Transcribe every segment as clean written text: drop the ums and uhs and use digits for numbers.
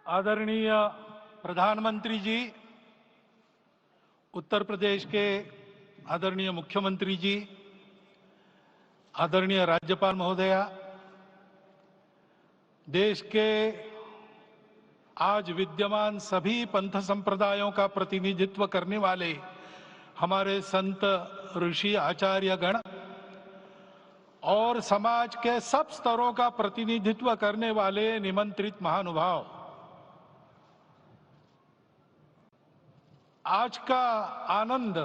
आदरणीय प्रधानमंत्री जी, उत्तर प्रदेश के आदरणीय मुख्यमंत्री जी, आदरणीय राज्यपाल महोदया, देश के आज विद्यमान सभी पंथ संप्रदायों का प्रतिनिधित्व करने वाले हमारे संत, ऋषि, आचार्य गण और समाज के सब स्तरों का प्रतिनिधित्व करने वाले निमंत्रित महानुभाव, आज का आनंद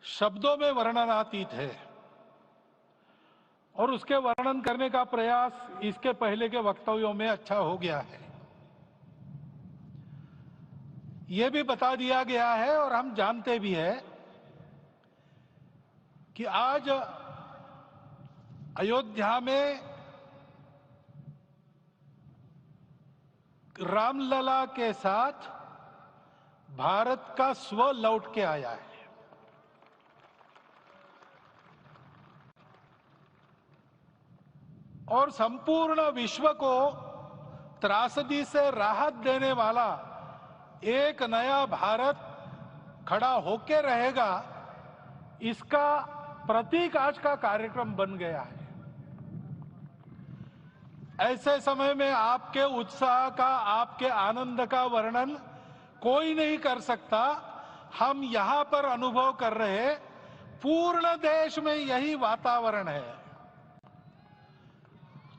शब्दों में वर्णनातीत है और उसके वर्णन करने का प्रयास इसके पहले के वक्तव्यों में अच्छा हो गया है। यह भी बता दिया गया है और हम जानते भी हैं कि आज अयोध्या में रामलला के साथ भारत का स्व लौट के आया है। और संपूर्ण विश्व को त्रासदी से राहत देने वाला एक नया भारत खड़ा होके रहेगा, इसका प्रतीक आज का कार्यक्रम बन गया है। ऐसे समय में आपके उत्साह का, आपके आनंद का वर्णन कोई नहीं कर सकता। हम यहां पर अनुभव कर रहे, पूर्ण देश में यही वातावरण है।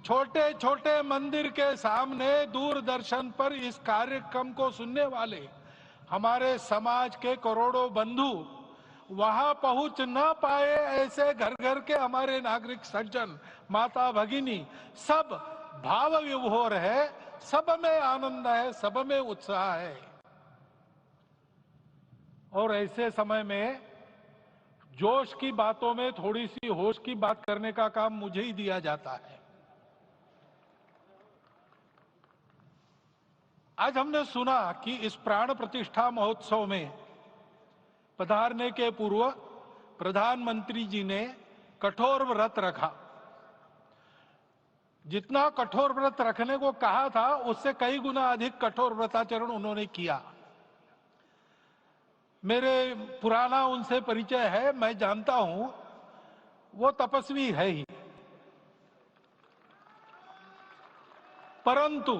छोटे छोटे मंदिर के सामने दूरदर्शन पर इस कार्यक्रम को सुनने वाले हमारे समाज के करोड़ों बंधु वहां पहुंच न पाए, ऐसे घर घर के हमारे नागरिक सज्जन, माता भगिनी सब भाव विभोर है, सब में आनंद है, सब में उत्साह है। और ऐसे समय में जोश की बातों में थोड़ी सी होश की बात करने का काम मुझे ही दिया जाता है। आज हमने सुना कि इस प्राण प्रतिष्ठा महोत्सव में पधारने के पूर्व प्रधानमंत्री जी ने कठोर व्रत रखा। जितना कठोर व्रत रखने को कहा था, उससे कई गुना अधिक कठोर व्रताचरण उन्होंने किया। मेरे पुराना उनसे परिचय है, मैं जानता हूं वो तपस्वी है ही, परंतु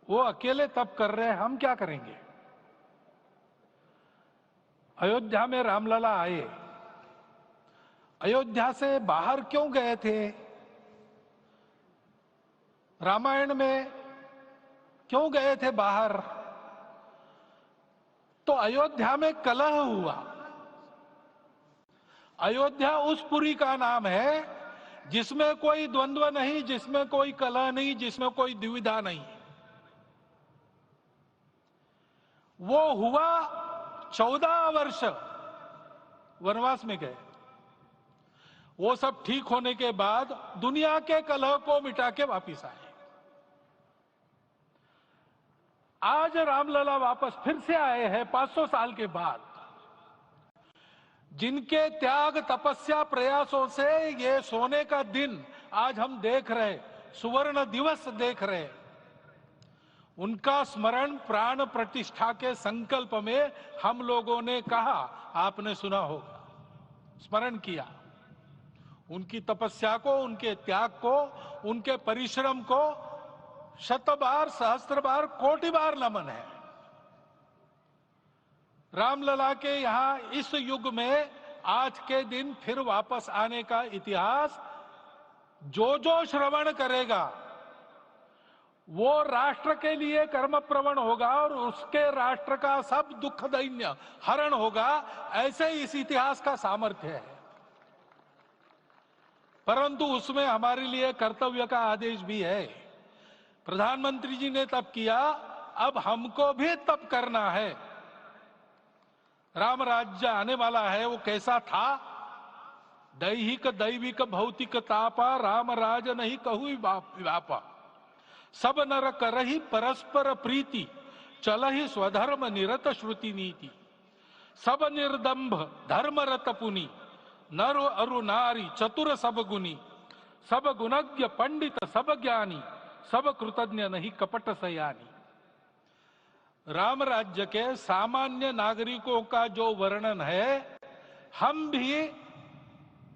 वो अकेले तप कर रहे हैं, हम क्या करेंगे। अयोध्या में रामलला आए, अयोध्या से बाहर क्यों गए थे, रामायण में क्यों गए थे बाहर, तो अयोध्या में कलह हुआ। अयोध्या उस पुरी का नाम है जिसमें कोई द्वंद्व नहीं, जिसमें कोई कलह नहीं, जिसमें कोई दुविधा नहीं। वो हुआ 14 वर्ष वनवास में गए। वो सब ठीक होने के बाद दुनिया के कलह को मिटा के वापिस आए। आज रामलला वापस फिर से आए हैं 500 साल के बाद। जिनके त्याग, तपस्या, प्रयासों से ये सोने का दिन आज हम देख रहे, सुवर्ण दिवस देख रहे, उनका स्मरण प्राण प्रतिष्ठा के संकल्प में हम लोगों ने कहा, आपने सुना होगा, स्मरण किया। उनकी तपस्या को, उनके त्याग को, उनके परिश्रम को शत बार, सहस्त्र बार, कोटि बार नमन है। रामलला के यहां इस युग में आज के दिन फिर वापस आने का इतिहास जो जो श्रवण करेगा वो राष्ट्र के लिए कर्म प्रवण होगा और उसके राष्ट्र का सब दुख दैन्य हरण होगा। ऐसे इस इतिहास का सामर्थ्य है। परंतु उसमें हमारे लिए कर्तव्य का आदेश भी है। प्रधानमंत्री जी ने तप किया, अब हमको भी तप करना है। राम राज्य आने वाला है, वो कैसा था, दैहिक दैविक भौतिक तापा, राम राज नहीं कहु व्यापा, सब नर करहि परस्पर प्रीति, चलहि स्वधर्म निरत श्रुति नीति, सब निर्दंभ धर्म रत पुनि, नर अरु नारी चतुर सब गुनी, सब गुणज्ञ पंडित सब ज्ञानी, सब कृतज्ञ नहीं कपट सयानी। राम राज्य के सामान्य नागरिकों का जो वर्णन है, हम भी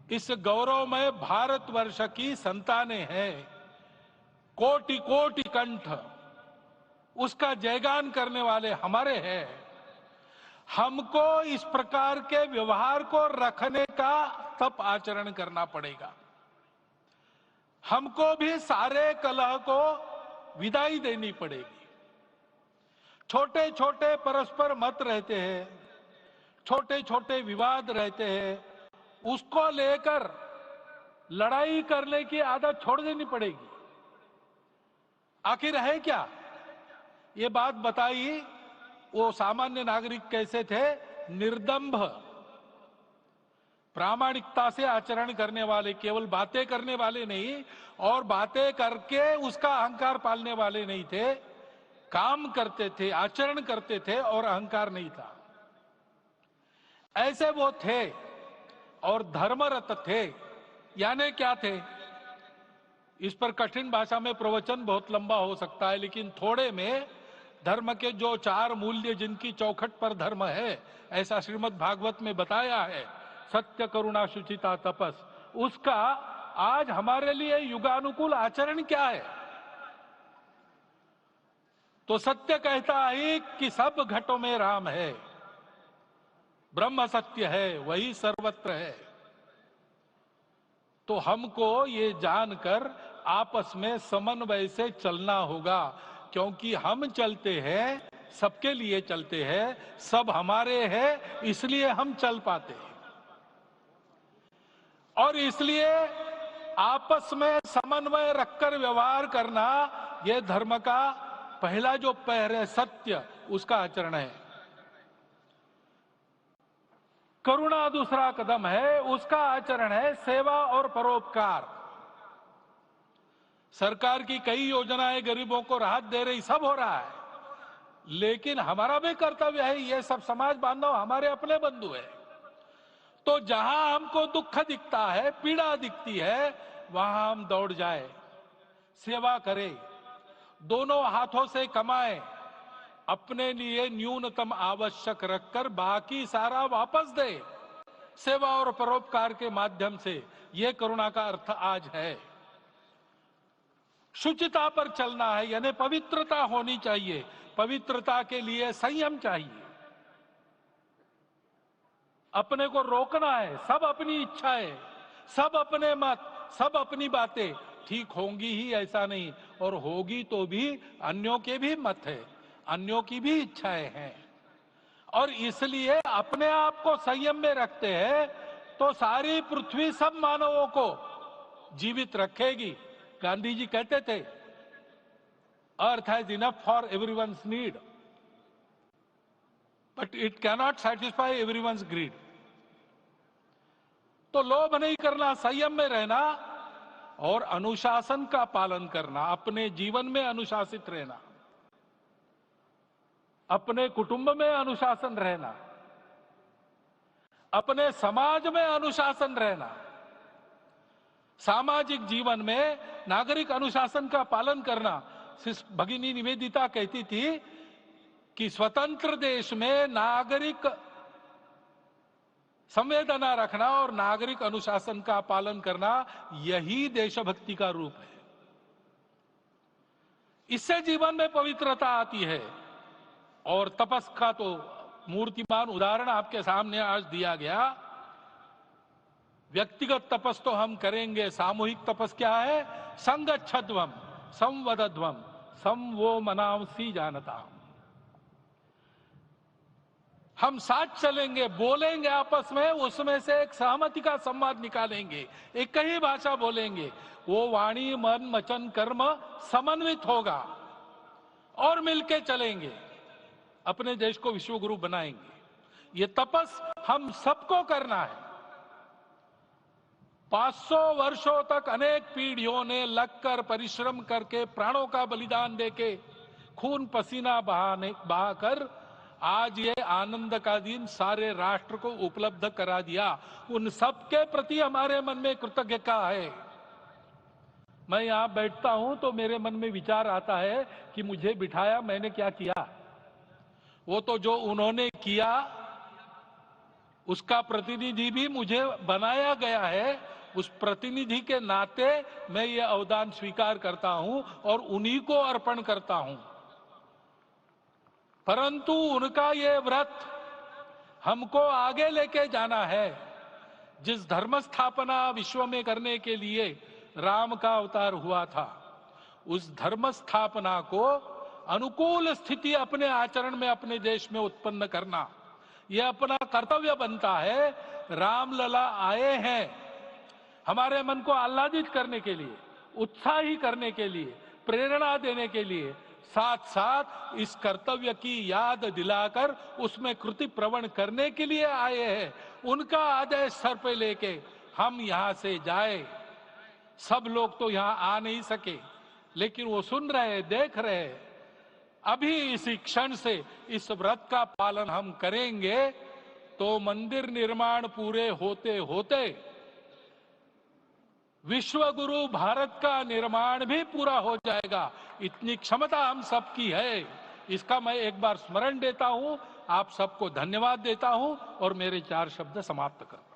इस गौरवमय भारतवर्ष की संतानें हैं। कोटि कोटि कंठ उसका जयगान करने वाले हमारे हैं। हमको इस प्रकार के व्यवहार को रखने का तप आचरण करना पड़ेगा। हमको भी सारे कलह को विदाई देनी पड़ेगी। छोटे छोटे परस्पर मत रहते हैं, छोटे छोटे विवाद रहते हैं, उसको लेकर लड़ाई करने की आदत छोड़ देनी पड़ेगी। आखिर है क्या? ये बात बताई वो सामान्य नागरिक कैसे थे? निर्दंभ, प्रामाणिकता से आचरण करने वाले, केवल बातें करने वाले नहीं और बातें करके उसका अहंकार पालने वाले नहीं थे। काम करते थे, आचरण करते थे और अहंकार नहीं था। ऐसे वो थे और धर्मरत थे। यानी क्या थे? इस पर कठिन भाषा में प्रवचन बहुत लंबा हो सकता है, लेकिन थोड़े में धर्म के जो 4 मूल्य जिनकी चौखट पर धर्म है, ऐसा श्रीमद् भागवत में बताया है, सत्य, करुणा, शुचिता, तपस, उसका आज हमारे लिए युगानुकूल आचरण क्या है? तो सत्य कहता है कि सब घटों में राम है, ब्रह्म सत्य है, वही सर्वत्र है। तो हमको ये जानकर आपस में समन्वय से चलना होगा, क्योंकि हम चलते हैं, सबके लिए चलते हैं, सब हमारे हैं, इसलिए हम चल पाते हैं। और इसलिए आपस में समन्वय रखकर व्यवहार करना, यह धर्म का पहला जो पैर है, सत्य, उसका आचरण है। करुणा दूसरा कदम है, उसका आचरण है सेवा और परोपकार। सरकार की कई योजनाएं गरीबों को राहत दे रही, सब हो रहा है, लेकिन हमारा भी कर्तव्य है, ये सब समाज बांधव हमारे अपने बंधु है। तो जहां हमको दुख दिखता है, पीड़ा दिखती है, वहां हम दौड़ जाए, सेवा करें, दोनों हाथों से कमाएं, अपने लिए न्यूनतम आवश्यक रखकर बाकी सारा वापस दे, सेवा और परोपकार के माध्यम से। यह करुणा का अर्थ आज है। शुचिता पर चलना है, यानी पवित्रता होनी चाहिए। पवित्रता के लिए संयम चाहिए, अपने को रोकना है। सब अपनी इच्छाएं, सब अपने मत, सब अपनी बातें ठीक होंगी ही ऐसा नहीं, और होगी तो भी अन्यों के भी मत है, अन्यों की भी इच्छाएं हैं। और इसलिए अपने आप को संयम में रखते हैं तो सारी पृथ्वी सब मानवों को जीवित रखेगी। गांधी जी कहते थे, earth has enough for everyone's need, but it cannot satisfy everyone's greed. तो लोभ नहीं करना, संयम में रहना और अनुशासन का पालन करना, अपने जीवन में अनुशासित रहना, अपने कुटुंब में अनुशासन रहना, अपने समाज में अनुशासन रहना। सामाजिक जीवन में नागरिक अनुशासन का पालन करना। भगिनी निवेदिता कहती थी कि स्वतंत्र देश में नागरिक संवेदना रखना और नागरिक अनुशासन का पालन करना, यही देशभक्ति का रूप है। इससे जीवन में पवित्रता आती है। और तपस का तो मूर्तिमान उदाहरण आपके सामने आज दिया गया। व्यक्तिगत तपस तो हम करेंगे, सामूहिक तपस क्या है? संगच्छध्वम संवदध्वम सम वो मनांसी जानता। हम साथ चलेंगे, बोलेंगे आपस में, उसमें से एक सहमति का संवाद निकालेंगे, एक ही भाषा बोलेंगे, वो वाणी मन वचन कर्म समन्वित होगा और मिलके चलेंगे, अपने देश को विश्व गुरु बनाएंगे। ये तपस हम सबको करना है। 500 वर्षों तक अनेक पीढ़ियों ने लगकर परिश्रम करके, प्राणों का बलिदान देके, खून पसीना बहाकर आज ये आनंद का दिन सारे राष्ट्र को उपलब्ध करा दिया। उन सब के प्रति हमारे मन में कृतज्ञता है। मैं यहाँ बैठता हूं तो मेरे मन में विचार आता है कि मुझे बिठाया, मैंने क्या किया? वो तो जो उन्होंने किया उसका प्रतिनिधि भी मुझे बनाया गया है। उस प्रतिनिधि के नाते मैं ये अवदान स्वीकार करता हूं और उन्हीं को अर्पण करता हूं। परंतु उनका ये व्रत हमको आगे लेके जाना है। जिस धर्म स्थापना विश्व में करने के लिए राम का अवतार हुआ था, उस धर्म स्थापना को अनुकूल स्थिति अपने आचरण में अपने देश में उत्पन्न करना, यह अपना कर्तव्य बनता है। रामलला आए हैं हमारे मन को आह्लादित करने के लिए, उत्साही करने के लिए, प्रेरणा देने के लिए, साथ साथ इस कर्तव्य की याद दिलाकर उसमें कृति प्रवण करने के लिए आए हैं। उनका आदेश सर पे लेके हम यहां से जाए। सब लोग तो यहां आ नहीं सके, लेकिन वो सुन रहे, देख रहे। अभी इसी क्षण से इस व्रत का पालन हम करेंगे तो मंदिर निर्माण पूरे होते होते विश्व गुरु भारत का निर्माण भी पूरा हो जाएगा। इतनी क्षमता हम सबकी है। इसका मैं एक बार स्मरण देता हूं, आप सबको धन्यवाद देता हूं और मेरे 4 शब्द समाप्त करता हूं।